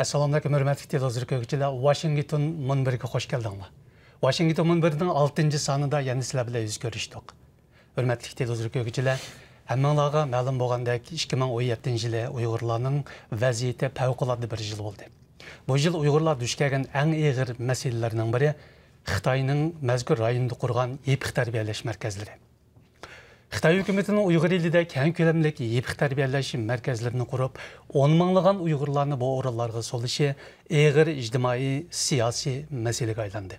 Assalamualaikum hörmətli televizor Washington munbiriga xoş gəldinglar. Washington munbirining 6-cı sanında yana sizlar bilan yüz görüşdük. Hörmətli televizor kögüçülər, həmmənlərə məlum bolğandək 2017-ci il Uyğurlarning vəziyyəti fəvqəladə bir yıl oldu. Bu yıl Uyğurlar duş gələn ən ağır məsələlərdən biri Xitayning məzkur rayonunda qurğan yepiq tərbiyələş mərkəzləri. Xitay hökumətinin Uyğur elində kən köləmlik yepiq tərbiyələş mərkəzlərini qurub, 10 minlığan Uyğurlarını bu orunlarga soluşı ağır ictimai, siyasi məsələyə aylandı.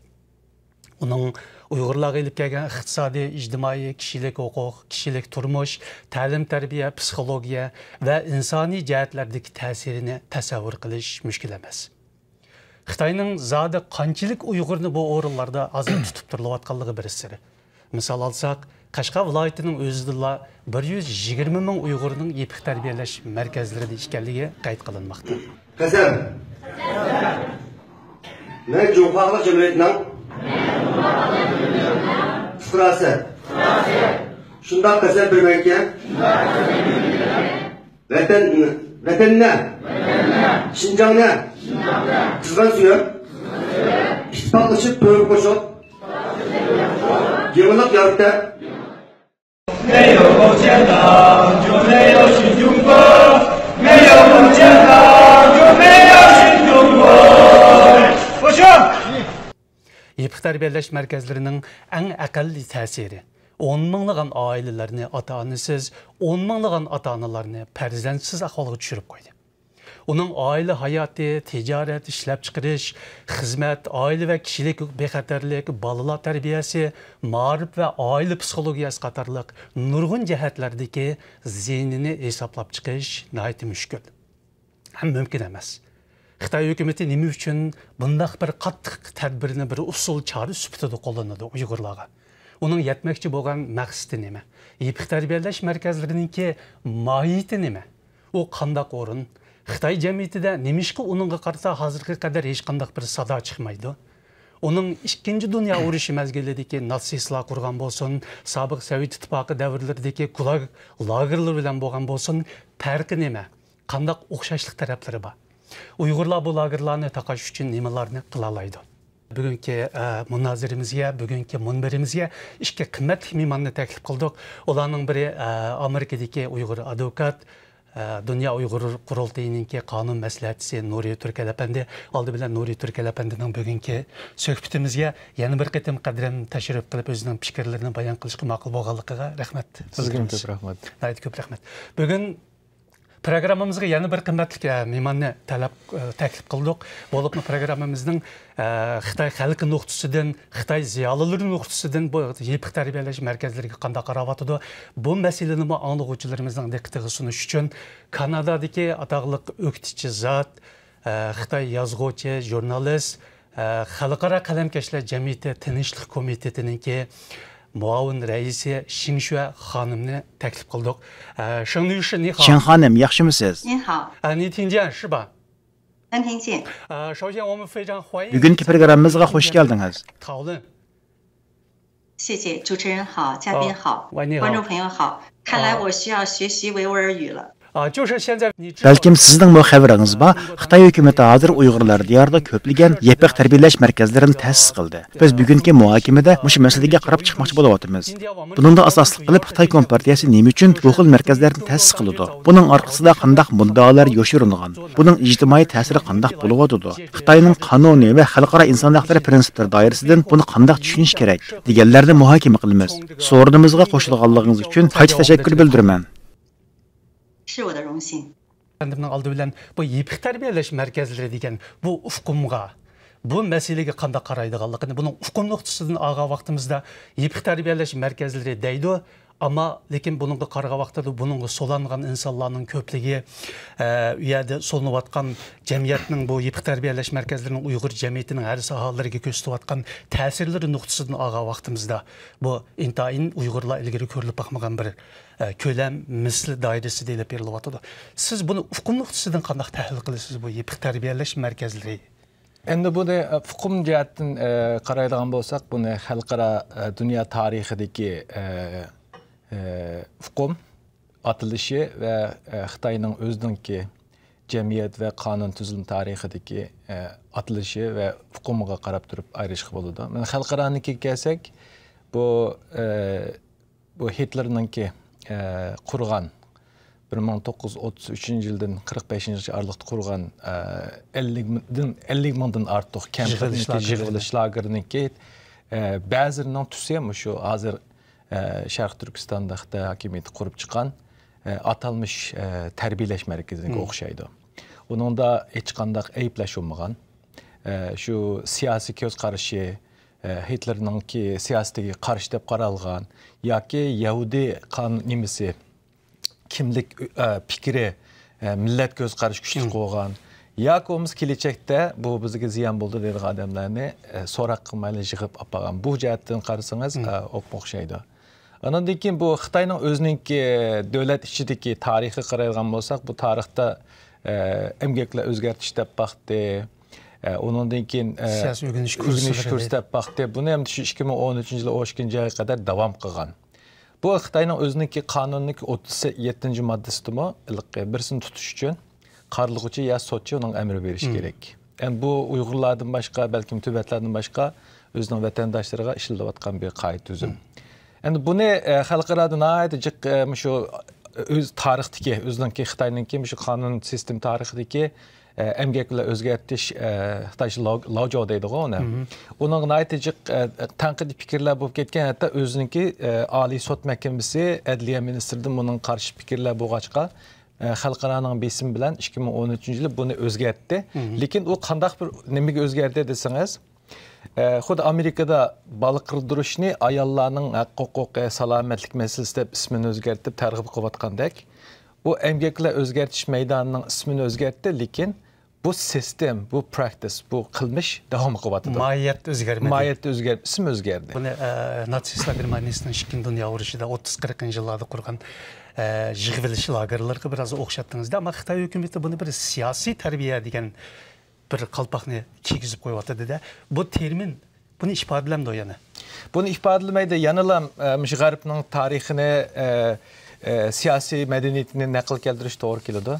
Onun Uyğurlarga elib gələn iqtisadi, ictimai, kişilik hüquq, kişilik turmuş, təlim tərbiyə, psixologiya və insani cəhətlərdəki təsirini təsəvvür qilish müşkil emas. Xitayning zadi qanchalik Uyğurni bu orunlarda azad tutub turilayotganligi bir siri. Misal alsaq, Qashqa viloyatining o'zida 120 ming Uyg'urning yepiq tarbiyalash markazlarida ekanligi qayd qilinmoqda. Qasam. Men Jumhuriyat Jamiyatining fuqarosi. Shunday qasam bermanki, vatanni, Xinjiangni, qizg'in suyib, ittifoqlashib to'g'ri qo'shib, yengillik yaratdi. 没有共产党就没有新中国，没有共产党就没有新中国。我说。Yepiq tərbiyələş mərkəzlərinin ən aqalli təsiri 10 minlığan ailələrni ata-anasız, 10 minlığan ata-analarını farzandsiz ahvolga tushirib qo'ydi. Onun aile hayatı, ticaret, işlep çıkarış, hizmet, aile ve kişilik bexatarlik, balalar terbiyesi, marif ve aile psikologiyası qatarlıq nurgun cəhətlərdəki zihnini hesablap çıkış nəhayət müşkül. Hem mümkün emas. Xitay hökuməti nima üçün bundaq bir qattiq tədbirini bir usul çarı sübutida qo'llanadi Uyg'urlarga. Onun yetməkçi bo'lgan maqsadi nima? Yepiq tərbiyələş mərkəzlərininki mahiyeti nima? O qandaq o'rin? Xitay cəmiyyətində nemişki onunla qarşı hazırki qədər heç qandaq bir sada çıxmaydı. Onun 2. Dünya uruşı məzgilidəki nasistlər qurğan bolsun, sabiq Sovet İttifaqı dövrlərindəki gulag lagerlər bilan bolğan bolsun, fərqi nəmə? Qandaq oxşaşlıq tərəfləri var. Uyğurlar bu lagerlarni taqaş üçün nimalarni qila alaydı? Bugünkü münazirimizə, bugünkü munbirimizə iki qimmatli mehmonni təklif qildıq. Onlarning biri Amerikadakı Uyğur advokat, Dünya Uyghur Qurultayı'nınki qanun məsləhətçisi Nuri Türkel Efendi. Aldı bilan Nuri Türkel Efendi'nin bugünkü söhbətimizə yana bir qitim qadrim təşrif qilib özünün fikirlərini bayan qilishqa ma'qul bo'lganligiga rahmat. Sizga ko'p rahmat. Ko'p rahmat. Bugun programmamızga yana bir qimmatli mehmonni taklif qildik. Bo'libmi programmamizning Xitoy xalqi nuqtasidan, Xitoy ziyolilari nuqtasidan bu yepiq tarbiyalash markazlariga qanday qarayotdi? Bu masalani anglag'uvchilarimizning diqqatiga sunish uchun Kanadadagi ataqliq o'qituvchi zot, Xitoy yozuvchi, jurnalist, Xalqaro qalamkashlar jamiyati tinchlik komitetininki muavin raisi Xinshue xonimni taklif qildik. Xing xonim, yaxshimisiz? Bugungi programmamizga xush keldingiz. 谢谢主持人好，嘉宾好，观众朋友好。看来我需要学习维吾尔语了。 Balkim sizning bu xabaringiz bor, Xitoy hukumatı hozir Uyg'urlar diyorida ko'plagan yepiq tarbiyalash markazlarini ta'sis qildi. Biz bugungi muhokamada mushu masalaga qarab chiqmoqchi bo'layotimiz. Buningda asosli qilib Xitoy kompartiyasi nima uchun bu xil markazlarni ta'sis qildi? Buning orqasida qanday muddaolar yoshirilgan? Buning ijtimoiy ta'siri qanday bo'layotdi? Xitoyning qonuniy va xalqaro inson huquqlari prinsiplari doirasidan buni qanday tushunish kerak deganlarni muhokama qilamiz. So'rovimizga qo'shilganligingiz uchun qayta tashakkur bildiraman. 是我的荣幸。 Kendimden aldı bilen bu yepiq tərbiyələş mərkəzləri degan bu ufqumğa, bu məsələyə qanday qaraydıqanlığını, bunun ufqum nöqtəsindən ağa vaxtımızda yepiq tərbiyələş mərkəzləri deydi. Ama lekin bununla qarğa vaxtda bununla solanğan insanların köplüğü, uyada solanıvatqan cəmiyyətinin bu yepiq tərbiyələş mərkəzlərinin Uyğur cəmiyyətinin hər sahalarına göstəriyotqan təsirləri nöqtəsindən ağa vaxtımızda bu intayin Uyğurlar ilgiri görülüb baxmagan bir köləm misli dairəsi deyilib berilyotdu. Siz bunu ufqum nöqtəsindən qanday təhlil qilasiz bu yepiq tərbiyələş mərkəzləri? Endi bunu fuqum jihatdan qaraydigan bo'lsak, buni xalqaro dunyo tarixidagi fuqum atılışı ve Xitayning o'zininki cemiyet ve kanun tüzülüm tarixideki atılışı ve hukumaga qarab turib ayrışıq boludu. Men xalqaraniki kelsek, bu Hitler'ninki qurgan 1933 yıldan 45 arlıqda qurgan 50 mingdan artıq kempirniki jig'ilish lagerininki ba'zilarining tusi ham shu hozir Şərq Türkistanda Xitoy hakimiyeti qurib chiqqan atalmış tərbiyələş mərkəzinə oxşaydı. Onun da heç qandaq ayıplaş olmagan. Şu siyasi göz qarışı Hitler'ninki siyasətə qarşı deb qaralğan yoki Yahudi nimisi kimlik fikri millet göz qarışı güçlü qo'ygan yoki o'miz keləcəkdə bu bizga ziyon bo'ldi deydigan odamlarni so'roq qilmayli yig'ib olgan. Bu jihatdan qarasangiz o'xshaydi. Ondan keyin bu Xitoyning o'zininki davlat ichidagi tarixi qaraydigan bo'lsak, bu tarixda emgaklar o'zgartish deb baxtdi. Ondan keyin siyosiy o'rganish ko'rsatib baxtdi. Buni ham 2013-yil 12-oyga qadar davom qilgan. Bu Xitoyning o'zininki qonunning 37-moddasida birisini tutish uchun qarlıqçı ya sotçu onun emri veriş gerek. Yani bu Uygurlardan başka, belki Tibetlerden başka özünün vatandaşlarına işledivatkan bir kayıt tüzüm. Yani bunu halkaradan ait şu öz tarihteki, özününki Xitoyninki şu kanun sistem tarihteki emgekle özgertiş Xitoycha lawjo deydi onu. Onun ait tanqid fikirler bu ketken hatta özününki Ali Sot Mahkemesi Adliya Ministrliğinden bunun karşı fikirler bu açqa xalqaranın besim bilan 2013-yil buni o'zgartdi. Lekin u qandaq bir nimaga o'zgardi desangiz, xuddi Amerikada baliq qirdirishni ayollarning huquqi, salomatlik masalasi deb ismini o'zgartib targ'ib qilayotgandek, u emgaklar o'zgartish maydonining ismini o'zgartdi, lekin bu sistem, bu practice, bu qilmish davom qilyapti. Mahiyat o'zgarmadi. Mahiyat o'zgardi, ism o'zgardi. Buni natsistlar Germaniyasining 2. Dünya urushida 30-40 yillarda qurgan yig'ilish lagerlariga biraz o'xshatdingizda, ammo Xitoy hukumati buni bir siyosiy tarbiya degan bir qalpoqni kiygizib qo'yapti-da. Bu termin buni ifodalamdi yana. Buni ifodalamaydi, yanalam G'arbning tarixini, siyosiy madaniyatini naql keltirish to'g'ri keladi.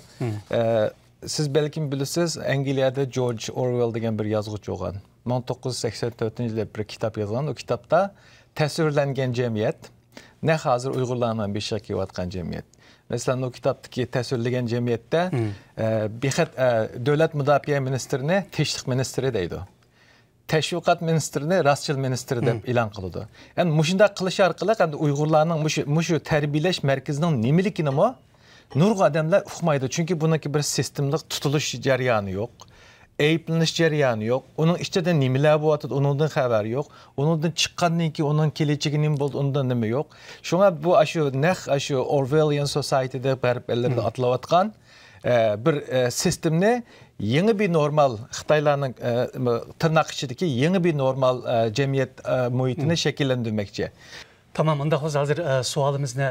Siz belki bilasiz, Angliyada George Orwell degan bir yozuvchi bo'lgan. 1984-yilda bir kitap yozgan. O kitapda tasvirlangan jamiyat ne hazır Uygurlarla bir şey kivatkan cemiyet. Mesela o kitaptaki tasvirlagan cemiyette devlet müdafiə ministrini teşvik ministri deydi. Teşviqat ministrini rastçıl ministri deb ilan qılıdı. Yani muşunda qilish arqılı Uygurlarning muşu tərbiyələş mərkəzinin nemilikini mi nurg'a adamlar uqmaydi. Çünkü bunaki bir sistemlik tutuluş jarayoni yo'q. Ayıplanish jarayoni yo'q. Onun içinde nimalar bo'lyapti, ondan xabar yo'q. Ondan chiqqandan keyin onun kelajagi nima bo'ldi, undan nima yo'q. Shunga bu shu Orwellian society'da barib ellarda atlayotgan bir sistemni yangi bir normal Xitoylarning tırnaq ichidagi yangi bir normal jamiyat muhitini shakllantirmoqchi. Tamam, unda hozir savolimizni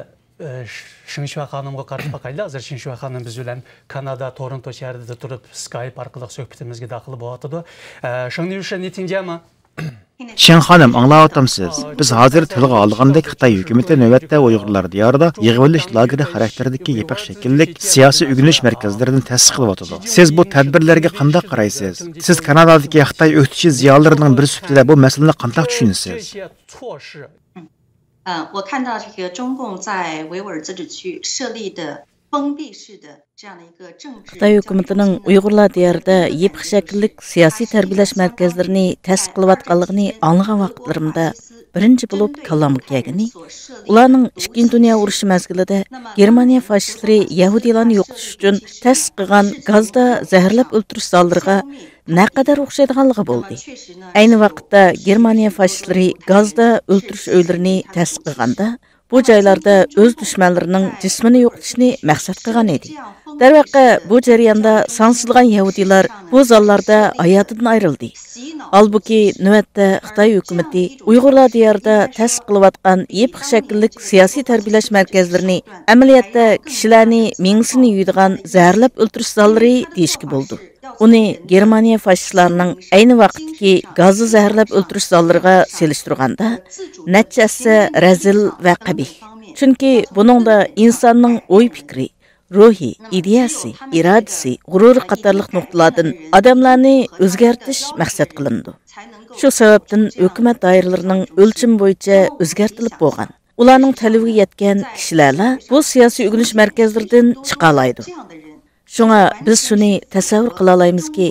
Şinşua Xanımga qarşı bakaylı. Hazır Şinşua Xanım biz bilen Kanada, Toronto şehrida turib Skype orqali suhbatimizga daxil bo'lyapti. Şunday uchun netinjami? Şen xanım anlayapsınız. Biz hazır tilga olgandek Xitoy hukumati navbatda Uyg'urlar diyorida yig'ilish lageri xarakteridagi yepak shakillik siyosiy o'rganish markazlaridan ta'sis qilyapti. Siz bu tadbirlarga qanday qaraysiz? Siz Kanadadagi Xitoy o'qitishi ziyolilarining biri sifatida bu masalani qanday tushunasiz? 我看到这个中共在维吾尔自治区设立的封闭式的这样的一个政治 Xitoy hukumatining Uyg'urlar diyorida yepiq shakllik siyosiy tarbiyalash markazlarini ta'sis qilayotganligini anglagan vaqtlarimda birinchi bo'lib kallamga kelgani ularning 2. Dünya urushi mazgilida Germaniya fashistlari Yahudilarni yo'qotish uchun ta'sis qilgan gazda zaharlab o'ltirish zallariga naqadar o'xshaydiganligi bo'ldi. Ayni vaqtda Germaniya fashistlari gazda o'ltirish uylarini ta'sis qilganda bu joylarda o'z dushmanlarining jismini yo'qotishni maqsad qilgan edi. Darvaqa bu jarayonda sansizlagan Yahudilar bu zallarda hayotidan ayrildi. Halbuki navbatda Xitoy hukumati Uyg'urlar diyorida ta'sis qilayotgan yepiq shakllik siyosiy tarbiyalash markazlarini amaliyotda kishilarni mingsini yuydigan zaharlab o'ltirish zallari deyishga bo'ldi. Uni Germaniya fashistlarining ayni vaqtdagi gazli zaharlab o'ltirish zallariga selishtirganda natijasi razil va qabih. Chunki buningda insonning o'y fikri, ruhi, ideyasi, iradasi, g'ururi qatorliq nuqtalardan odamlarni o'zgartirish maqsad qilindi. Shu sababdan hukumat doiralarining o'lchim bo'yicha o'zgartirilib bo'lgan. Ularning talabiga yetgan kishilar bu siyosiy o'rganish markazlaridan chiqa oladi. Shunga biz shuni tasavvur qila olamizki,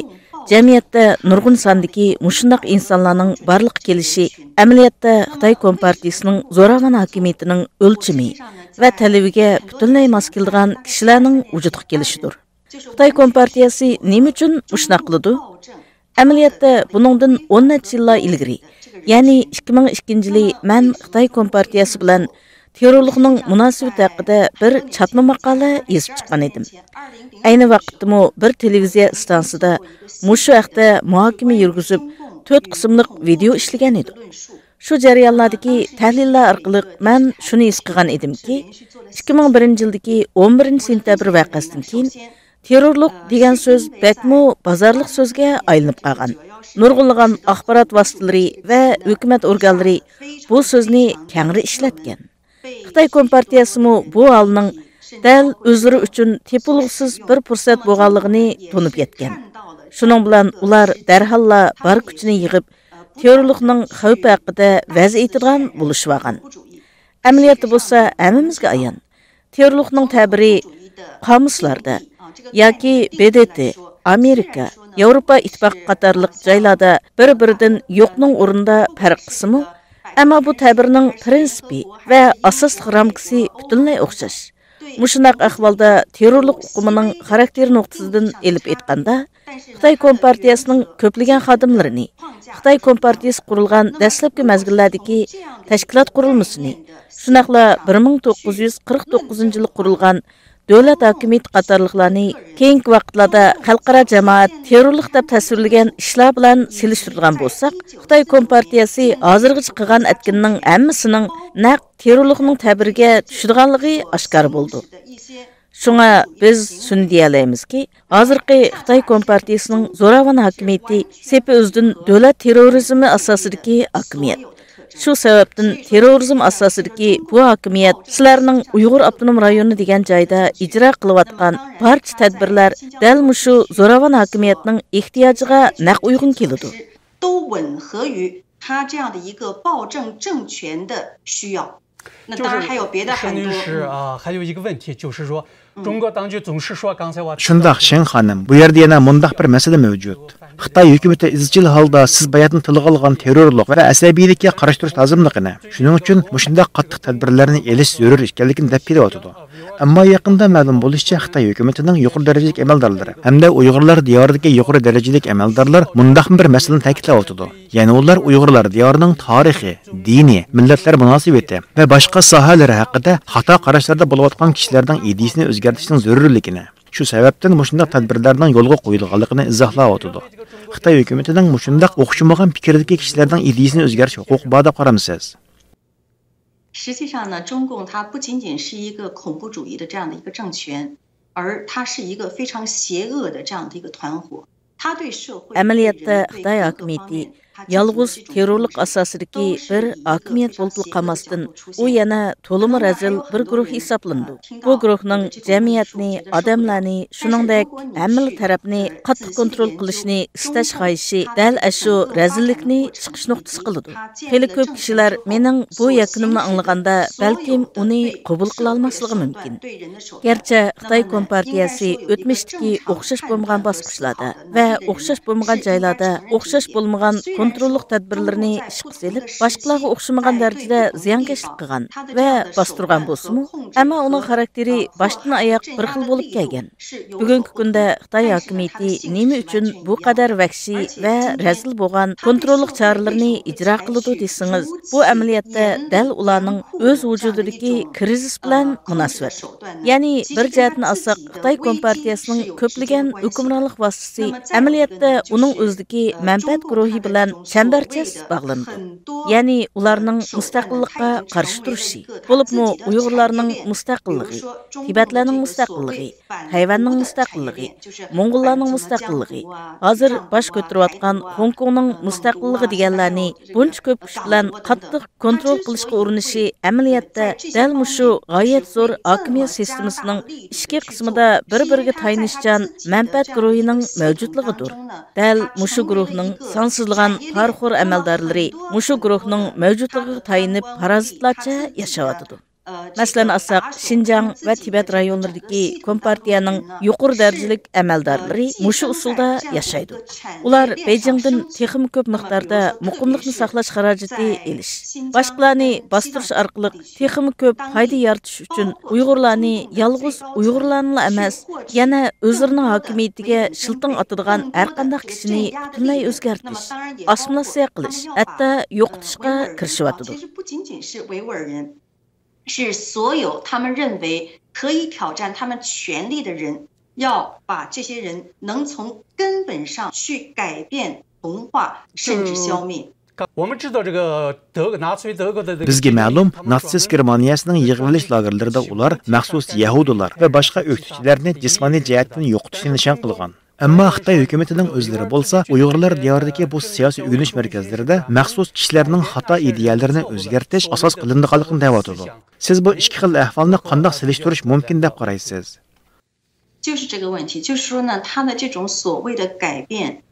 jamiyatda nurg'un sondagi mushundoq insonlarning barliq kelishi amaliyotda Xitoy Kompartiyasining zo'ravon hokimiyatining o'lchimi va talabiga butunlay mos keladigan kishilarning vujudga kelishidir. Xitoy Kompartiyasi nima uchun mushundoq qiladi? Amaliyotda buningdan 10 necha yillar ilgari, ya'ni 2002-yili men Xitoy Kompartiyasi bilan terrorlikning munosabati haqida bir chatma maqola yozib chiqqan edim. Ayni vaqtda bir televiziya stansiyasida mushu haqda muhokama yurgizib, 4 qismliq video ishlagan edi. Shu jarayonlardagi tahlillar orqali men shuni his qilgan edimki, 2001-yildagi 11-sentabr voqeasidan keyin terrorlik degan so'z bakmo bozorlik so'zga aylanib qolgan. Nurg'unlagan axborot vositalari va hukumat organlari bu so'zni kengri ishlatgan. Xitoy Kompartiyasi bu holning dal o'zlari uchun tepulg'isiz bir fursat bo'lganligini tunib yetgan. Shuning bilan ular darhalla bar kuchini yig'ib, terrorlikning xavfi haqida va'z aytadigan bo'lishib olgan. Amaliyotda bo'lsa hammamizga ayon. Terrorlikning ta'biri qomuslarda yoki BDT, Amerika, Yevropa ittifoqi qatorliq joylarda bir-biridan yo'qning o'rnida farq qismi, ammo bu ta'birning prinsipi va asosli ramkasi butunlay o'xshash. Mushunaq ahvolda terrorlik hukumining xarakteri nuqtasidan elib aytganda, Xitoy Kompartiyasining ko'plagan xodimlarini, Xitoy Kompartiyasi qurilgan dastlabki mazgillardagi tashkilot qurilmasini, shunaqla 1949-yili qurilgan davlat hokimiyati qatorliqlarni keyingi vaqtlarda xalqaro jamoat terrorlik deb tasvirlagan ishlar bilan selishtirgan bo'lsak, Xitoy Kompartiyasi hozirgacha qilgan atkinning hammasining naq terrorlikning ta'biriga tushadiganligi oshkor bo'ldi. Shunga biz shuni deya olamizki, hozirgi Xitoy Kompartiyasining zo'ravon hokimiyati sepi o'zidan davlat terrorizmi asosidagi hokimiyat. Shu sababdan terrorizm asosidagi bu hokimiyat sizlarning Uyg'ur avtonom rayoni degan joyda ijro qilayotgan barcha tadbirlar dal mushu zo'ravon hokimiyatning ehtiyojiga naq uyg'un keladi. 都吻合于他这样的一个暴政政权的需要。那当然还有别的很多。还有一个问题就是说，中国当局总是说刚才我 Shundaq Shen xonim, bu yerda yana mundaq bir masala mavjud. Xitoy hukumati izchil holda siz bayatni tilga olgan terrorlik va asabiylikka qarshi turish lozimligini, shuning uchun mushundaq qattiq tadbirlarni elish zarur ekanligini deb kelyapti. Ammo yaqinda ma'lum bo'lishicha, Xitoy hukumatining yuqori darajalik amaldorlari hamda Uyg'urlar diyoridagi yuqori darajalik amaldorlar mundaq bir masalani ta'kidlayapti. Ya'ni ular Uyg'urlar diyorining tarixi, dini, millatlar munosabati va boshqa sohalar haqida xato qarashlarda bo'layotgan kishilarning ideyasini o'zgartirishning zarurligini, shu sababdan mushundaq tadbirlarning yo'lga qo'yilganligini izohlayapti. Xitoy hukumatining mushundaq o'xshamagan fikrdagi kishilarning ideyasini o'zgartirish huquqi bor deb qaramsiz? 实际上呢，中共它不仅仅是一个恐怖主义的这样的一个政权，而它是一个非常邪恶的这样的一个团伙。它对社会 Amaliyotda Xitoy hokimiyati yolg'iz terrorlik asosidagi bir hokimiyat bo'lib qolmasdan, u yana to'limi razil bir guruh hisoblandi. Bu guruhning jamiyatni, odamlarni, shuningdek hamma tarafni qattiq kontrol qilishni istash xohishi dal shu razillikni chiqish nuqtasi qiladi. Xeyli ko'p kishilar mening bu yakunimni anglaganda balkim uni qabul qila olmasligi mumkin. Gerçi Xitoy Kompartiyasi o'tmishdagi o'xshash bo'lmagan bosqichlarda va o'xshash bo'lmagan joylarda o'xshash bo'lmagan kontrollik tadbirlarini ishga solib, boshqalarga o'xshamagan darajada ziyonkashlik qilgan va bostirgan bo'lsa-mu, ammo uning xarakteri boshdan oyoq bir xil bo'lib kelgan. Bugungi kunda Xitoy hokimiyati nima uchun bu qadar vahshiy va razil bo'lgan kontrollik choralarni ijro qiladi desangiz, bu amaliyotda dal ularning o'z vujudidagi krizis bilan munosabat. Ya'ni bir jihatni olsak, Xitoy Kompartiyasining ko'plagan hukmronlik vositasi amaliyotda uning o'zidagi manfaat guruhi bilan çemberçes bağlandı. Yani ularning mustaqillikqa qarshi turishi, bo'libmi Uyg'urlarning mustaqilligi, Tibetlarning mustaqilligi, Tayvanning mustaqilligi, Mo'ng'ullarning mustaqilligi, hozir bosh ko'tarayotgan Hong Kongning mustaqilligi deganlarni buncha ko'p kuch bilan qattiq kontrol qilishga urinishi amaliyotda dal mushu g'oyat zo'r hokimiyat sistemasining ikki qismida bir-biriga tayinishchan manfaat guruhining mavjudligidir. Dal mushu guruhning sonsizlagan parxo'r amaldorlari mushu guruhning mavjudligiga tayinib parazitlarcha yashayotidi. Masalan alsak, Şinjan va Tibet rayonlaridagi Kompartiyaning yuqori darajalik amaldorlari mushu usulda yashaydi. Ular Beijingdan texnik ko'p miqdorda muqimlikni saqlash xarajati elish, boshqalarni bostirish orqali texnik ko'p foyda yaratish uchun Uyg'urlarni yolg'iz Uyg'urlarni emas, yana o'zlarining hokimiyatiga shilting otadigan har qanday kishini butunlay o'zgartirish, assimilyatsiya qilish, hatto yo'qotishga kirishyotidi. 是所有他们认为可以挑战他们权利的人，要把这些人能从根本上去改变、同化，甚至消灭。 Bizga ma'lum, natsist Germaniyasining yig'ilish lagerlarida ular maxsus yahudilar va boshqa o'qituvchilarni jismoniy jihatdan yo'qotishni nishon qilgan. Ammo Xitoy hukumatining o'zlari bo'lsa, Uyg'urlar diyoridagi bu siyosiy o'rganish markazlarida maxsus kishilarning xato ideyalarini o'zgartirish asos qilinganligini da'vatadi. Siz bu ikki xil ahvolni qanday silishtirish mumkin deb qaraysiz? 就是这个问题，就是说呢，他的这种所谓的改变。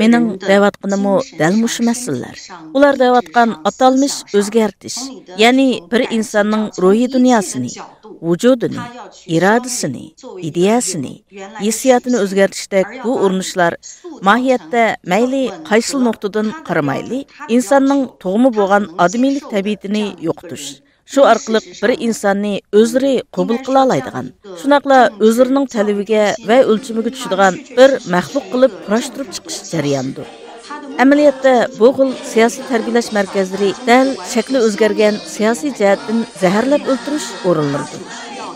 Mening da'vatqinimmo dal mushu masalalar. Ular da'vatgan atalmish o'zgartish, ya'ni bir insonning ruhiy dunyosini, vujudini, irodasini, ideyasini, hissiyotini o'zgartishdek bu urinishlar mohiyatda mayli qaysi nuqtadan qaramayli, insonning tug'umi bo'lgan odamiylik tabiatini yo'qotish. Shu orqali bir insonni o'zlari qabul qila oladigan, shunaqla o'zlarining talabiga va o'lchamiga tushadigan bir maxluq qilib kurashtirib chiqish jarayonidir. Amaliyotda bu xil siyosiy tarbiyalash markazlari dal shakli o'zgargan siyosiy jihatdan zaharlab o'ltirish o'rinlaridir.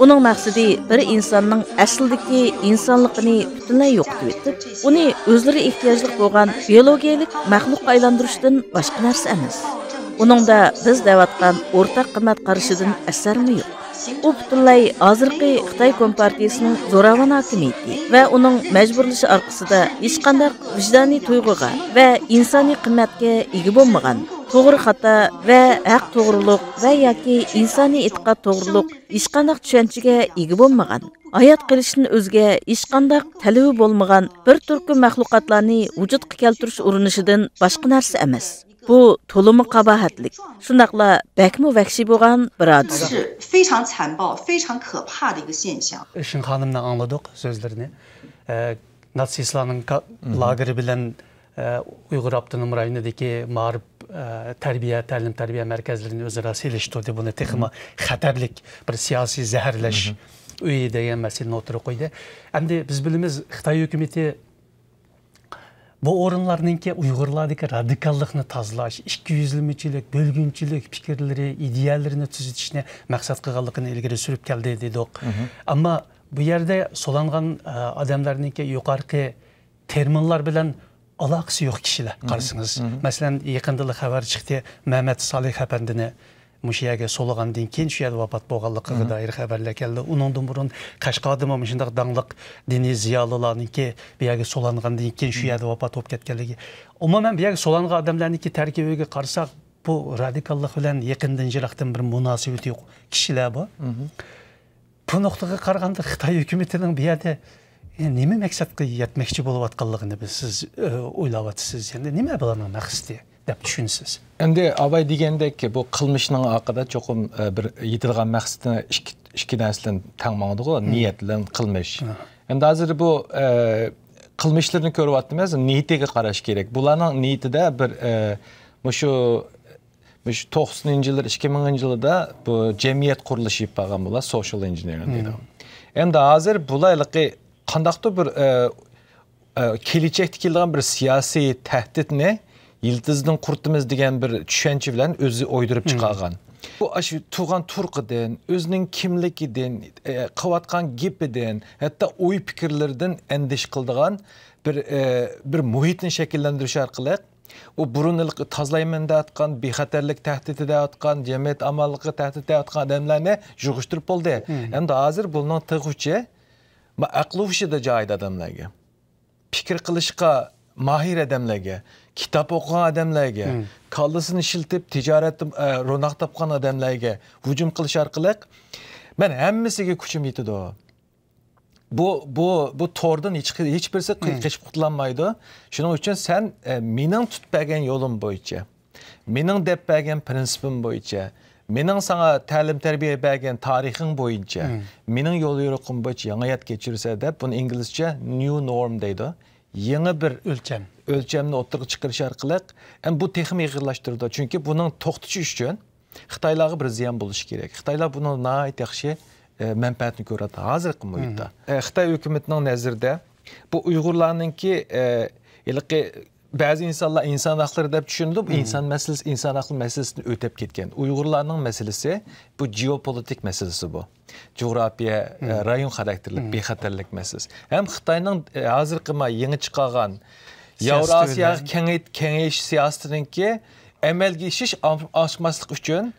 Uning maqsadi bir insonning aslidagi insonligini butunlay yo'qotib etib, uni o'zlari ehtiyojli bo'lgan biologiyalik maxluqqa aylantirishdan boshqa narsa emas. Uningda biz da'vatgan o'rtaq qimmat qarashidan asarmi yo'q. U butunlay hozirgi Xitoy Kompartiyasining zo'ravon hokimiyati va uning majburlashi orqasida hech qanday vijdoniy tuyg'uga va insoniy qimmatga ega bo'lmagan, to'g'ri xato va haq to'g'riliq va yoki insoniy e'tiqod to'g'riliq hech qanday tushunchaga ega bo'lmagan, hayot qilishni o'zga hech qanday talabi bo'lmagan bir turkum maxluqotlarni vujudga keltirish urinishidan boshqa narsa emas. Bu to'limi qabahatlik, shundaqla bakmi vahshiy bo'lgan bir hodisa. 是非常残暴、非常可怕的一个现象。 Işin xanımdan anladık sözlerini. Natsistlarning lageri bilan Uyghur Abdunum rayonidagi ma'rif tarbiya, ta'lim-tarbiya markazlarini o'zaro selishtirdi. Buni texma xatarlik bir siyosiy zaharlash uyi degan masalani o'tirib qo'ydi. Endi biz bilamiz Xitoy hukumati bu o'rinlarninki Uyg'urlardagi radikallikni tozalash, ikkiyuzlamachilik, bo'lgunchilik fikrlari, ideyallarini tuzitishni maqsad qilganligini ilgari surib keldi dedik. Ammo bu yerda so'langan odamlarninki yuqorqi terminlar bilan aloqasi yo'q kishilar qarasangiz. Masalan, yaqinda xabar chiqdi, Mehmet Salih apandini mushiyaga so'lagandan keyin shu yerda vafot bo'lganligiga doir xabarlar keldi. Uningdan burun Qashqarda ham shunday dangliq diniy ziyolilarningki bu yerga so'langandan keyin shu yerda vafot bo'lib ketganligi. Umuman bu yerga so'langan odamlarningki tarkibiga qarasak, bu radikallik bilan yaqindan jiroqdan bir munosabati yo'q kishilar bu. Bu nuqtaga qaraganda Xitoy hukumatining bu yerda nima maqsadga yetmoqchi bo'layotganligini siz o'ylayapsiz. Endi nima bularning maqsadi deb tushunsiz? Endi Abay degandek bu qilmishning haqida cho'qim bir yetilgan maqsadni ikki narsadan tangmangdi-ku, niyat bilan qilmish. Endi hozir bu qilmishlarni ko'ryapmiz, niyatiga qarash kerak. Bularning niyatida bir shu 90-yillar 2000-yilda bu jamiyat qurilishi yapgan bular social engineering deydi. Endi hozir bularlikki qandaqdir bir kelajakda kelgan bir siyosiy tahdidni yıldızdan qurtimiz degan bir tushuncha bilan o'zi o'ydirib chiqargan. Bu shu tug'an turqidan, o'zining kimligidan, qilayotgan gapidan, hatto o'y fikrlaridan andish qildigan bir muhitni shakllantirish orqali O burunluk tazlayman da atkan, bexatarlik tehdidi de atkan, cemiyet amallığı tehdidi de atkan adamlarını juguşturup oldu. Hem de hazır bulunan tığuçı, ma aklı da cahil adamlarga, fikir kılışka mahir adamlarga, kitap okuyan adamlarga, kallısını işiltip ticaret ronak tapkan adamlarga hücum kılış arkalık, ben hemmesiga kuchum yetidi o. Bu tordan hiç birisi qeşip qutlanmaydı. Şunun için sen mening tutpagan yo'lim bo'yicha, mening deb bergan prinsipim bo'yicha, mening sana ta'lim tarbiya bergan tarixing bo'yicha, mening yo'l yo'riqim bo'yicha yangi hayot kechirsa deb buni inglizcha new norm deydi. Yangi bir o'lchamni o'rtaga chiqarish orqali ham bu texnik yig'irlashtirdi. Chunki buning to'xtatish uchun Xitoylarga bir ziyon bo'lishi kerak. Xitoylar buni nihoyat yaxshi menfaatni ko'radi hozirgi muhitda. Xitoy hukumatining nazarida bu Uyg'urlarningki ba'zi insonlar inson haqlari deb tushunadi. Bu inson haqli masalasini o'tib ketgan. Uyg'urlarning masalasi bu geopolitik masalasi bu. Coğrafiya, rayon xarakterli bexatarlik masalasi. Ham Xitoyning hozirgi yangi chiqargan Yevrasiya kengayish siyosatininki amalga oshmaslik uchun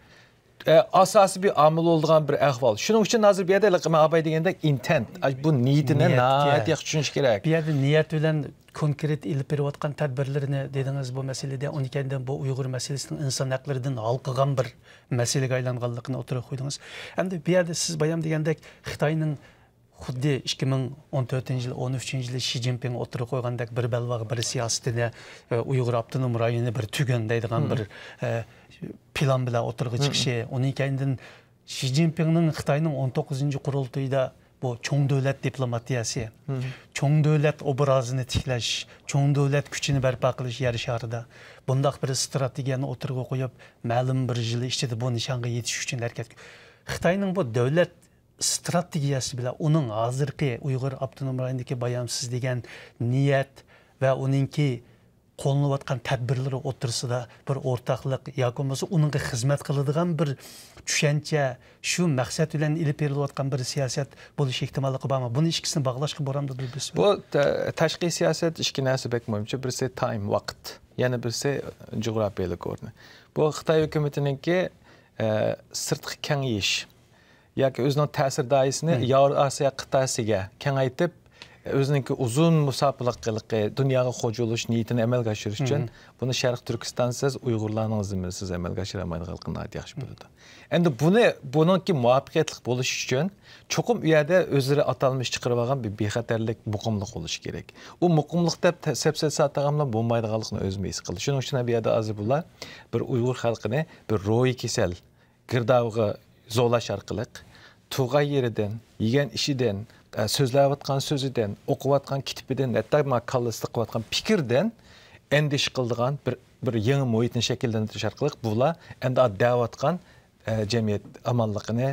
asosiy bir omil bo'lgan bir ahvol. Shuning uchun hozir bu yerda men abay degandek intent, bu niyatini nihoyat yaxshi tushunish kerak. Bu yerda niyat bilan konkret ilib berayotgan tadbirlarni dedingiz bu masalada, unikandan bu Uyg'ur masalasining inson haqlaridan halqagan bir masalaga aylanganligini o'tirib qo'ydingiz. Endi bu yerda siz bayam degandek Xitoyning xuddi 2014-yil 13-yil Xi Jinping o'tirib qo'ygandek bir balvaq bir siyosatini Uyg'ur avtonom rayoni bir tugun deydigan bir plan bilan o'tirg'i chiqishi, uning keyindan Xi Jinpingning Xitoyning 19-qurultoyida bu cho'ng davlat diplomatiyasi, cho'ng davlat obrazini tiklash, cho'ng davlat kuchini barpo qilish yer sharida bundaq bir strategiyani o'tirg'i qo'yib, ma'lum bir yil ichida bu nishonga yetish uchun harakat. Xitoyning bu davlat strategiyasi bilan uning hozirgi Uyg'ur avtonom rayonidagi bayamsiz degan niyat va uningki qo'llanayotgan tadbirlari o'tirsida bir o'rtaqlik yoki bo'lmasa uningga xizmat qiladigan bir tushuncha, shu maqsad bilan ilib berilayotgan bir siyosat bo'lish ehtimolligi bormi? Buni ikkisini bog'lashga boramdi biz. Bu tashqi siyosat ikki narsa bekmoqchi. Birisi time, vaqt, yana birisi jo'grafiyalik o'rni. Bu Xitoy hukumatiningki sirtqi kengayish yoki o'zining ta'sir doirasini Yevrosiyo qit'asiga kengaytirib o'zininki uzun musofalarga dunyoga xo'ja bo'lish niyatini amalga oshirish uchun buni Sharq Turkistonsiz Uyg'urlarning zimmasiz amalga oshirolmaydiganligini yaxshi biladi. Endi buningki muvaffaqiyatli bo'lish uchun cho'qim u yerda o'zlari atalmish chiqarib olgan bir bexatarlik, muqimlik bo'lishi kerak. U muqimlik deb sapsat taqamlab bo'lmaydiganligini o'zim his qildim. Shuning uchun bu yerda hozir bular bir Uyg'ur xalqini bir ro'yi kasal girdaviga zo'lash orqali tug'ay yeridan, yegan ishidan, so'zlayotgan so'zidan, o'qiyotgan kitobidan, hatto kallasida qilayotgan fikrdan endish qildigan bir yangi muhitni shakllantirish orqali bular endi da'vatgan jamiyat amonligini,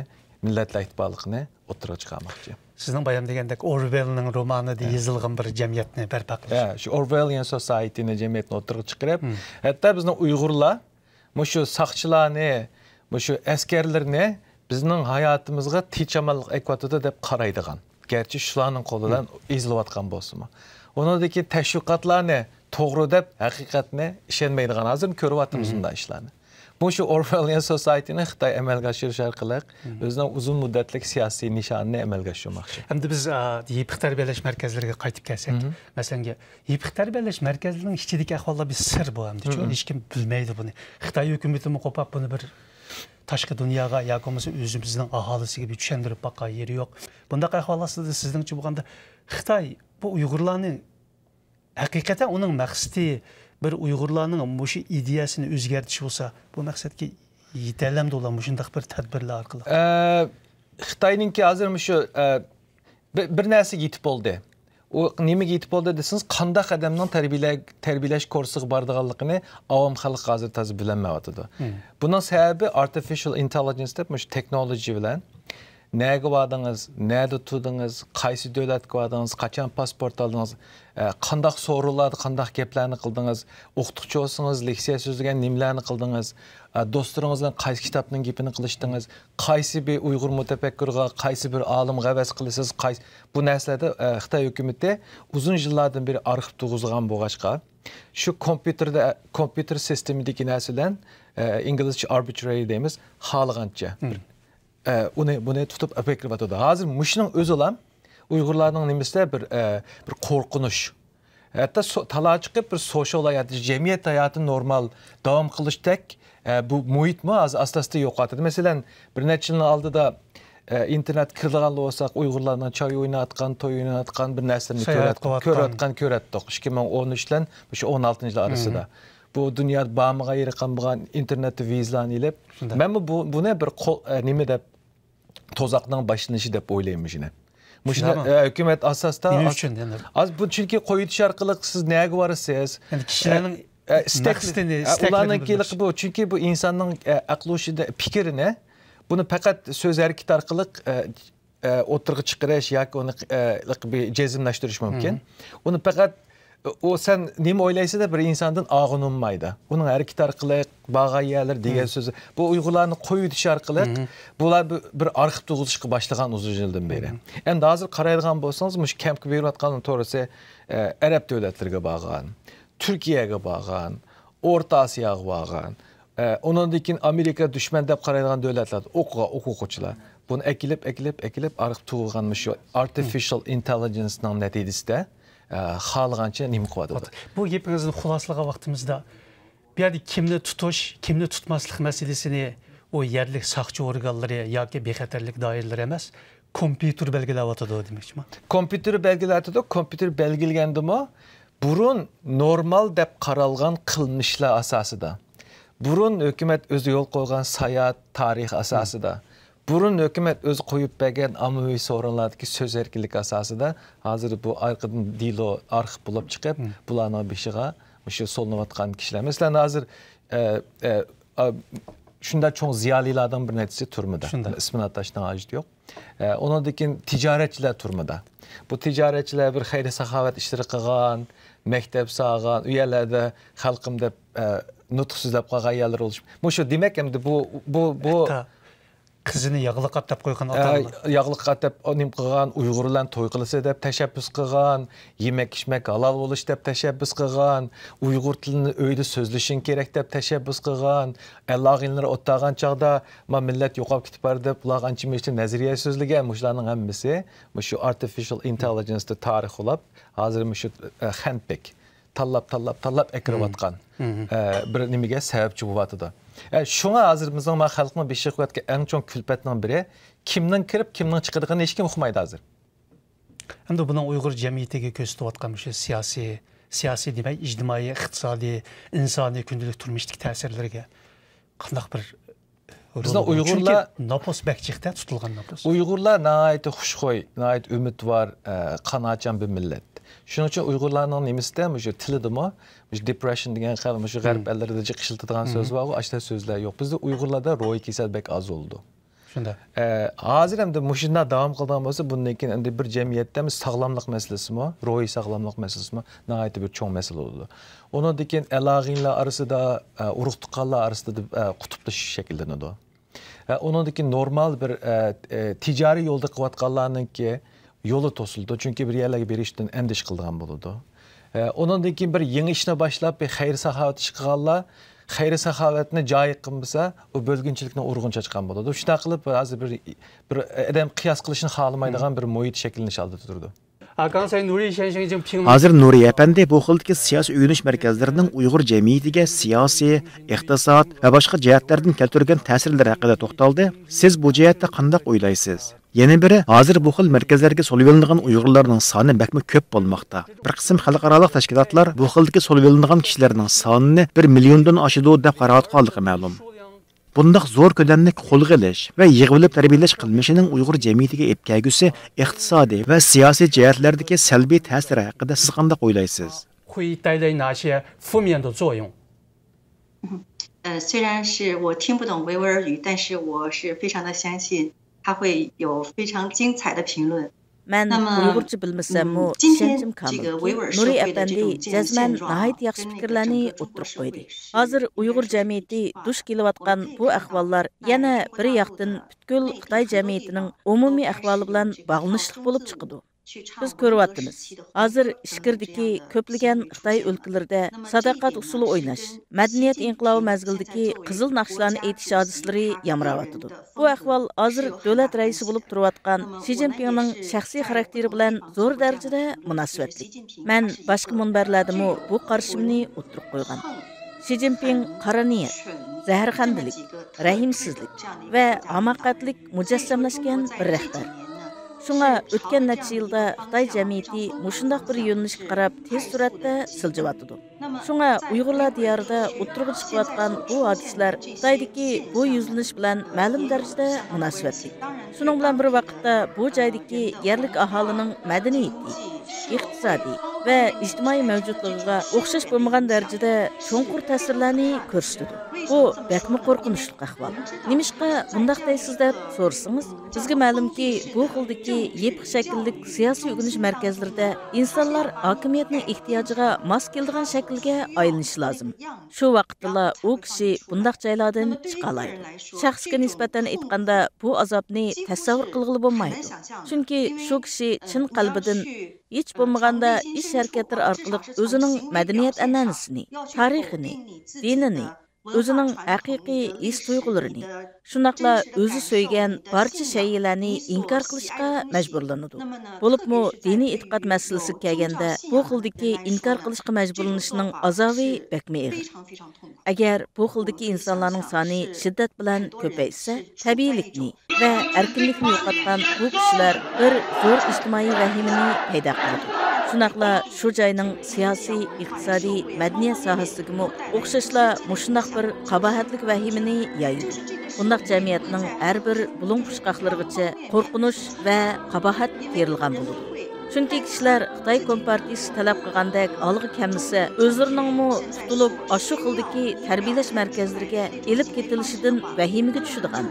millatlar ittifoqligini o'tirib chiqarmoqchi. Sizning bayam degandek Orwellning romanida yozilgan bir jamiyatni barpo qilish. Shu Orwellian societyni jamiyatni o'tirib chiqarib, hatto bizning Uyg'urlar shu saqchilarni, shu askarlarni bizning hayotimizga tichamallik ekvatida deb qaraydigan. Gerçi shularning qo'lidan ezilayotgan bo'lsa-mu. Uningdagi tashviqotlarni to'g'ri deb haqiqatni ishonmaydigan hozir ko'ryapmiz bunday ishlarni. Bu shu Orwellian societyni Xitoy amalga oshirish orqali o'zining uzun muddatlik siyosiy nishonini amalga oshirmoqchi. Endi biz yepiq tarbiyalash markazlariga qaytib kelsak, masalan, yepiq tarbiyalash markazlarining ichidagi ahvollar bir sir bu hamda. Hech kim bilmaydi buni. Xitoy hukumati qo'pab buni bir tashqi dunyoga yoki bo'lmasa o'zimizning aholisiga bir tushuntirib boqqan yeri yo'q. Bunday ahvollarda sizningcha bo'lganda Xitoy bu Uyg'urlarni haqiqatan uning maqsadi bir Uyg'urlarning shu ideyasini o'zgartirish bo'lsa, bu maqsadga yetalamdi ular shunday bir tadbirlar orqali. Xitoyninki hozir shu bir narsa yetib bo'ldi. O nimaga yetib bo'ldi desiniz, qanday odamning tarbiyalash kursiga borganligini avom xalq hozir to'g'ri bilmayotdi. Buning sababi artificial intelligence deb shu texnologiya bilan nega bordingiz, nerda turdingiz, qaysi davlatga bordingiz, qachon pasport oldingiz, qanday so'rovlarni, qanday gaplarni qildingiz, o'qituvchi bo'lsangiz, leksiya so'zlagan nimalarni qildingiz, do'stlaringiz bilan qaysi kitobning gapini qilishdingiz, qaysi bir Uyg'ur mutafakkirga, qaysi bir olimga havas qilasiz, bu narsalarda Xitoy hukumati uzun yillardan beri arxiv tug'izgan bo'lg'achqa Şu kompüter sistemideki narsalar İngilizce arbitrary deymiz, xalığancha. Bunu tutup apekirip atıdı. Hazır muşunun öz olan Uygurlarning nimasida bir qo'rqinish. Hatta talağa chiqib bir sosyal hayat, cemiyet hayatı normal davom qilishdak bu muhitmi asosida yo'qotadi. Masalan, bir necha yilning oldida internet kirganli bo'lsak, Uygurlarning choy o'ynatgan, to'y o'ynatgan bir narsalarni ko'ratdik. 2013 bilan shu 16-yil orasida. Bu dunyo bamiga yeriqan bo'lgan internetni vizlanilib, men buni bir nima deb tozaqning boshlanishi deb o'ylayman shuni. Hükümet asasda az bu çünkü koyutuş arkalık siz neye varırsınız? Yani kişilerin istekleri bu çünkü bu insanın aklışında fikirine bunu fakat söz hareket arkalık oturup çıkarış ya onu bir cezimleştiriş mümkün. Onu fakat o sen neyim oylaysa da bir insandan ağınılmaydı. Onun hareket arkalık bağa yerler diye sözü. Bu Uygurların koyutuş arkalık bunlar bir arxip doğuluşu başlayan uzun yıldan beri. En daha hazır karayılgan bolsanız muş kempki verip atkanın torası Arap devletlerine bağlan, Türkiye'ye bağlan, Orta Asya'ya bağlan. Onun dikin Amerika düşman dep karayılgan devletler okuqçular. Bunu ekilip arxip doğulganmış artificial intelligence'ның neticesinde xalığancha nima qiladi. Bu gapingizning xulosaligi vaqtimizda bu yerda kimni tutish, kimni tutmaslik masalasini o yerlik saqchi organlari yoki bexatarlik doiralari emas, kompyuter belgilayotdi demoqchimi? Kompyuter belgilayotdi, kompyuter belgilagandimi, burun normal deb qaralgan qilmishlar asosida. Burun hukumat o'zi yo'l qo'ygan sayat tarix asosida. Burun hükümet öz koyup bergen ammaviy sorunlardaki söz erkinlik asasida hazır bu arkadan dilo arxip bulup çıkıp bularning beshiga şu solunayotgan kişiler. Mesela hazır şunda çok ziyalilardan bir netisi turmada. İsmini ataştan acıt yok. Onundakin ticaretçiler turmada. Bu ticaretçiler bir xeyri sahavet işleri qilgan, mektep sağgan, üyelerde halkım deb nutq so'zlab qolgan yerlar oluş. Şu demek hem de bu Kızını yağlık atıp koygan atalar. Yağlık atıp onim qilgan, Uygurlar to'y qilsa deb tashabbus qilgan, yemek içmek halal bo'lish deb tashabbus qilgan, Uygur tilini uyda so'zlashing kerak deb tashabbus qilgan, allag'inlar o'tag'an chaqda ma millat yo'qolib ketib bor deb ular ancha mechta nazariya so'zlagan, mushlarning hammasi shu artificial intelligence da tarix olib, hozir shu handpick tallab ekirayotgan bir nimaga sababchi bo'lyapti. Şuna hazırımızın ma xalqning beshiqiyotga eng chong kulpatning biri kimning kirib, kimning chiqadiganini hech kim uqmaydi hozir. Endi buni Uyg'ur jamiyatiga ko'rsatayotgan shu siyosiy demak, ijtimoiy, iqtisodiy, insoniy kundalik turmushdagi ta'sirlarga qanday bir bizning Uyg'urlar nopos bakchiqda tutilgan nopos. Uyg'urlar nihoyat xushxo'y, nihoyat umidvor, qanoatchan bir millat. Shuning uchun Uyg'urlarning nimasida shu tilidimi, shu depression degan qalam shu g'arb ellarida jiqishiladigan so'z bor, ashta so'zlar yo'q. Bizda Uyg'urlarda ro'y kasal bek az bo'ldi. Shunda. Hozir ham mushunda davom qilgan bo'lsa, bundan keyin endi bir jamiyatda sog'lomlik masalasimi, ro'y sog'lomlik masalasimi nihoyat bir cho'ng masala bo'ldi. Undan keyin alag'inlar orasida, urug' tuqqanlar orasida qutblashish shakllanadi. Undan keyin normal bir tijoriy yo'lda qilayotganlarningki yolu to'sildi. Chunki bir yerlarga berishdan endish qilgan bo'ladi. Ondan keyin bir yangi ishni boshlab, bir xayr saxovat ish qilganlar, xayr saxovatni joyi qilmasa, u bo'lginchilikni urg'uncha chiqqan bo'ladi. Shunday qilib, hozir bir odam qiyos qilishni xohlamaydigan bir muhit shakllanish oldida turdi. Hozir Nuriy Efendi bu xildagi siyosiy o'yinish markazlarining Uyg'ur jamiyatiga siyosiy, iqtisod va boshqa jihatlardan keltirgan ta'sirlari haqida to'xtaldi. Siz bu jihatda qanday o'ylaysiz? Yana biri, hozir bu xil markazlarga so'lib Uyg'urlarning soni bakmi ko'p bo'lmoqda. Bir qism xalqaro tashkilotlar bu xildagi so'lib kishilarning sonini 1 milliondan oshadi deb qarayotganligi ma'lum. Bundaq zo'r ko'lamlik qo'lga olish va yig'ilib tarbiyalash qilmishining Uyg'ur jamiyatiga etkagusi iqtisodiy va siyosiy jihatlardagi salbiy ta'siri haqida siz qanday o'ylaysiz? 会带来哪些负面的作用？虽然是我听不懂维吾尔语，但是我是非常的相信他会有非常精彩的评论。 Mən Uyğurca bilməsəmmi, işəncim kamil. Nuriy Əpəndi cəzmən nəhayət yaxşı fikirlərini oturub qoydu. Hazır Uyğur cəmiyyəti duş kelivatqan bu əhvallar yana bir yaxdan bütkül Xitay cəmiyyətinin umumi əhvalı bilan bağlanışlıq olub çıxıdı. Biz ko'ryapmiz. Hozir ishkirdagi ko'plagan Xitoy o'lkalarida sadoqat usuli o'ynash, madaniyat inqilobi mazgildagi qizil naqshlarni aytish hodislari yamrayotdi. Bu ahvol hozir davlat raisi bo'lib turayotgan Xi Jinpingning shaxsiy xarakteri bilan zo'r darajada munosabatli. Men boshqa munbarlardami bu qarshimni o'tirib qo'ygan. Xi Jinping qora niyat, zaharxandilik, rahimsizlik va hamoqatlik mujassamlashgan bir rahbar. Шуңа өткен нәтиже елда Xitoy jamiyati mushundaq bir yo'nalishga qarab tez suratda siljiyotdi. Шуңа Uyg'urlar diyorida o'tirib chiqayotgan bu hadislar Xitoydagi bu yuzlanish bilan ma'lum darajada munosabatli. Shuning bilan bir vaqtda bu joydagi yerlik aholining madaniyati, iqtisodiy va ijtimoiy mavjudligiga o'xshash bo'lmagan darajada cho'nqur ta'sirlarni ko'rsatdi. Bu bakmi qo'rqinchli ahvol. Nimishqa bundaq deysiz deb so'rasangiz, bizga ma'lumki, bu xildagi yepiq shakllik siyosiy o'rganish markazlarida insonlar hokimiyatning ehtiyojiga mos keladigan shaklga aylanishi lozim. Shu vaqtda u kishi bundaq joylardan chiqa oladi. Shaxsga nisbatan aytganda bu azobni tasavvur qilg'ili bo'lmaydi. Chunki shu kishi chin qalbidan hech bo'lmaganda ish harakatlar orqali o'zining madaniyat an'anasini, tarixini, dinini, o'zining haqiqiy his tuyg'ularini, shunaqla o'zi so'ygan barcha shaylarni inkor qilishga majburlanadi. Bo'libmi diniy e'tiqod masalasiga kelganda bu xildagi inkor qilishga majburlanishning azobi bakmi og'ir. Agar bu xildagi insonlarning soni shiddat bilan ko'paysa, tabiiylikni va erkinlikni yo'qotgan bu kishilar bir zo'r ijtimoiy vahimani paydo qiladi. Shunaqla shu joyning siyosiy, iqtisodiy, madaniyat sohasigami o'xshashla mushundaq bir qabohatlik vahimini yaydi. Bundaq jamiyatning har bir bulung pushqaqlarigacha qo'rqinish va qabohat terilgan bo'ladi. Chunki kishilar Xitoy Kompartiyasi talab qilgandek olg'a kelmasa, o'zlariningmi tutilib, shu xildagi tarbiyalash markazlariga elib ketilishidan vahimaga tushadigan.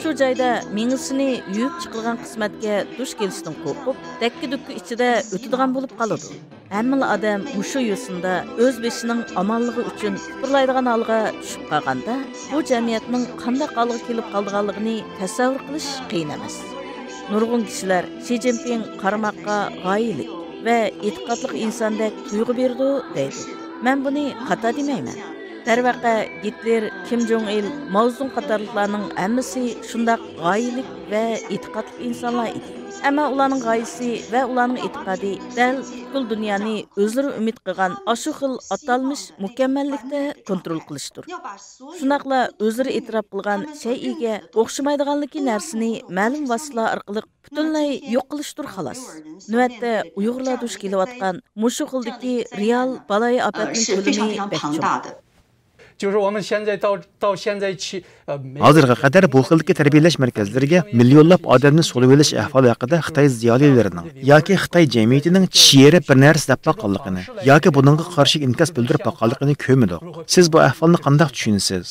Shu joyda mengisini yuyib chiqilgan qismatga dush kelishdan qo'rqib, dakki-dukki ichida o'tadigan bo'lib qoladi. Hamma odam mushu yo'sinda o'z beshining omonligi uchun fikrlaydigan holga tushib qolganda, bu jamiyatning qanday holga kelib qolganligini tasavvur qilish qiyin emas. Nurg'un kishilar Xi Jinping qaramoqqa g'oyilik va e'tiqodli insondek tuyg'u berdi deydi. Men buni xato demayman. Darvaqa Hitler, Kim Jong-il, Mao Zedong qatorliqlarning hammasi shundaq g'oyilik va e'tiqodli insonlar edi. Ammo ularning g'oyisi va ularning e'tiqodi dal butkul dunyoni o'zlari umid qilgan ashu xil atalmish mukammallikda kontrol qilishdir. Shunaqla o'zlari e'tirof qilgan shay'iga o'xshamaydiganligi narsani ma'lum vositalar orqali butunlay yo'q qilishdir xolos. Navbatda Uyg'urlar duch kelayotgan mushu xildagi real baloi ofatning ko'lami bekchong. Hozirga qadar bu xildagi tarbiyalash markazlariga millionlab odamni solib olish ahvoli haqida Xitoy ziyolilarining yoki Xitoy jamiyatining chiyeri bir narsa deb qolganligini yoki buningga qarshi inkos bildirib qolganligini ko'rmadik. Siz bu ahvolni qanday tushunasiz?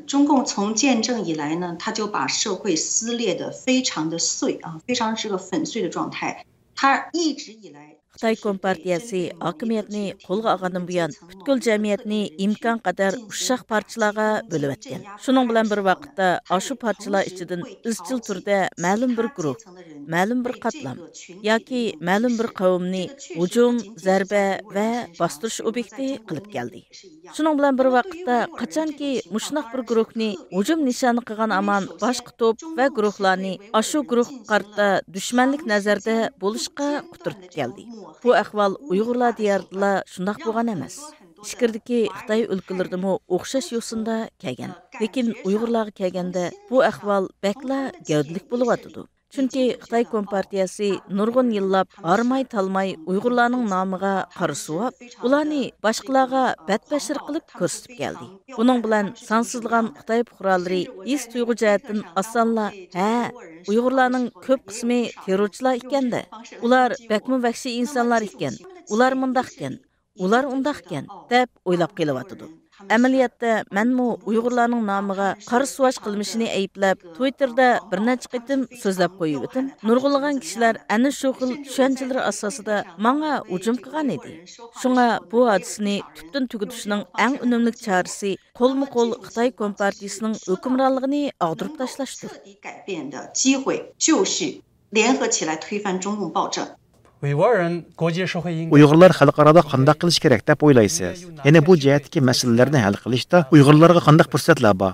中共从建政以来呢，他就把社会撕裂得非常的碎啊，非常是个粉碎的状态。他一直以来 Xitoy Kompartiyasi hokimiyatni qo'lga olgandan buyon butkul jamiyatni imkon qadar ushshaq parchalarga bo'lib o'tgan. Shuning bilan bir vaqtda shu parchalar ichidan izchil turda ma'lum bir guruh, ma'lum bir qatlam yoki ma'lum bir qavmni hujum, zarba va bostirish obyekti qilib keldi. Shuning bilan bir vaqtda qachonki mushunaq bir guruhni hujum nishoni qilgan aman boshqa to'p va guruhlarni shu guruh qarta dushmanlik nazarda bo'lishga quturtib keldi. Bu ahvol Uyg'urlar diyorida shundoq bo'lgan emas. Ichkirdagi Xitoy o'lkalaridami o'xshash yo'sinda kelgan. Lekin Uyg'urlarga kelganda bu ahvol bakla gavdlik bo'lyotdi. Chunki Xitoy Kompartiyasi nurg'un yillab armay talmay Uyg'urlarning nomiga qora suvab, ularni boshqalarga badbashir qilib ko'rsatib keldi. Buning bilan sansizlagan Xitoy fuqarolari his tuyg'u jihatdan osonla, Uyg'urlarning ko'p qismi terrorchilar ekanda, ular bakmi vahshiy insonlar ekan, ular mundaq ekan, ular undaq ekan deb o'ylab qelyotdi. Amaliyotda menmu Uyg'urlarning nomiga qora suvash qilmishini ayblab Twitterda bir necha qitim so'zlab qo'yibdim. Nurg'ulg'an kishilar ana shu xil tushunchalar asosida menga hujum qilgan edi. Shunga bu hodisani tubdan tugatishning eng unumli chorasi qo'lma-qo'l Xitoy Kompartiyasining hukmronligini ag'dirib tashlashdir. 联合起来推翻中共暴政。Uyg'urlar xalqarada qanday qilish kerak deb o'ylaysiz? Yana bu jihatdagi masalalarni hal qilishda Uyg'urlarga qanday fursatlar bor?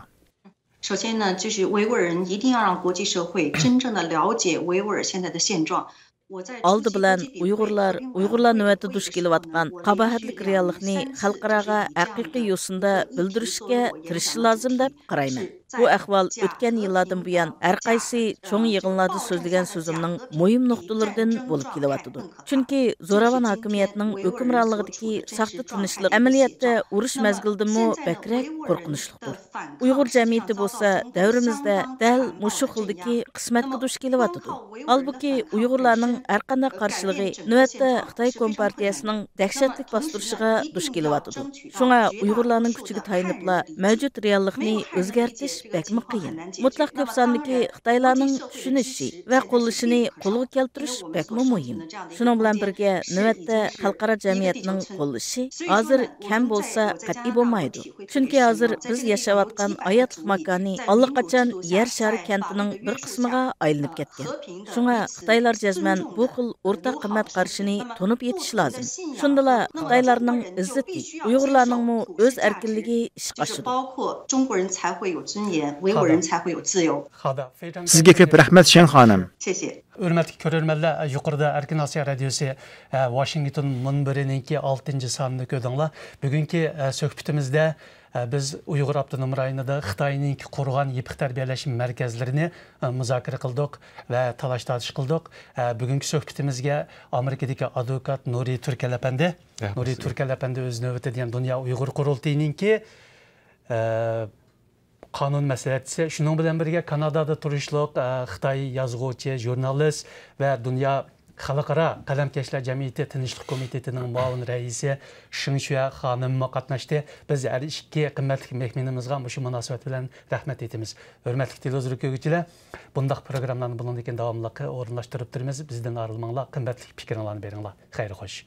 首先呢，就是维吾尔人一定要让国际社会真正的了解维吾尔现在的现状。 Aldı bilan Uyg'urlar navbatda duch kelayotgan qabahatlik reallikni xalqaraga haqiqiy yo'sinda bildirishga tirishish lozim deb qarayman. Bu ahvol o'tgan yillardan buyon har qaysi cho'ng yig'inlarda so'zlagan so'zimning muhim nuqtalaridan bo'lib kelyapti. Chunki zo'ravon hokimiyatning hukmronligidagi saxta tinchlik amaliyotda urush mazgildimi bakrak qo'rqinchlidir. Uyg'ur jamiyati bo'lsa davrimizda dal mushu xildagi qismatga duch kelyapti. Halbuki Uyg'urlarning har qanday qarshiligi navbatda Xitoy Kompartiyasining dahshatli bostirishiga duch kelyapti. Shunga Uyg'urlarning kuchiga tayanibla mavjud reallikni o'zgartirish bakmi qiyin. Mutlaq ko'p sondagi Xitoylarning tushunishi va qo'llashini qo'lga keltirish bakmi muhim. Shuning bilan birga navbatda xalqaro jamiyatning qo'llashi hozir kam bo'lsa qat'iy bo'lmaydi. Chunki hozir biz yashayotgan hayotlik makoni allaqachon yer shari kentining bir qismiga aylanib ketgan. Shunga Xitoylar jazman bu xil o'rtaq qimmat qarshini to'nib yetish lozim. Shundala Xitoylarning izzati, Uyg'urlarning o'z erkinligi ish qashidi. Sizga ko'p rahmat Shen xonim. Hürmetli görürmenler, yukarıda Erkin Asya Radyosu Washington Munbiri'ninki 6. sanını ködüңler. Bugünkü söhbetimizde biz Uyghur Abdunum rayonida Xitoyning qurgan yepiq tarbiyalash markazlarini muzokara qildik va talash tortish qildik. Bugungi suhbatimizga Amerikadagi advokat Nuri Turkal apandi, Nuri Turkal apandi o'z navbatida ham Dunyo Uyg'ur qurultayiningki qonun maslahatchisi, shuning bilan birga Kanadada turishliq Xitoy yozuvchi, jurnalist va Dunyo Xalqaro qalamkashlar jamiyati tinchlik komitetining muavin raisi Shinshua xonim qatnashdi. Biz har ikki qimmatli mehmonimizga shu munosabat bilan rahmat aytamiz. Hurmatli televizor ko'ruvchilar, bundaq programmalarni bundan keyin davomli o'rinlashtirib turamiz. Bizdan ayrilmanglar, qimmatli fikringizni beringlar. Xayr xo'sh.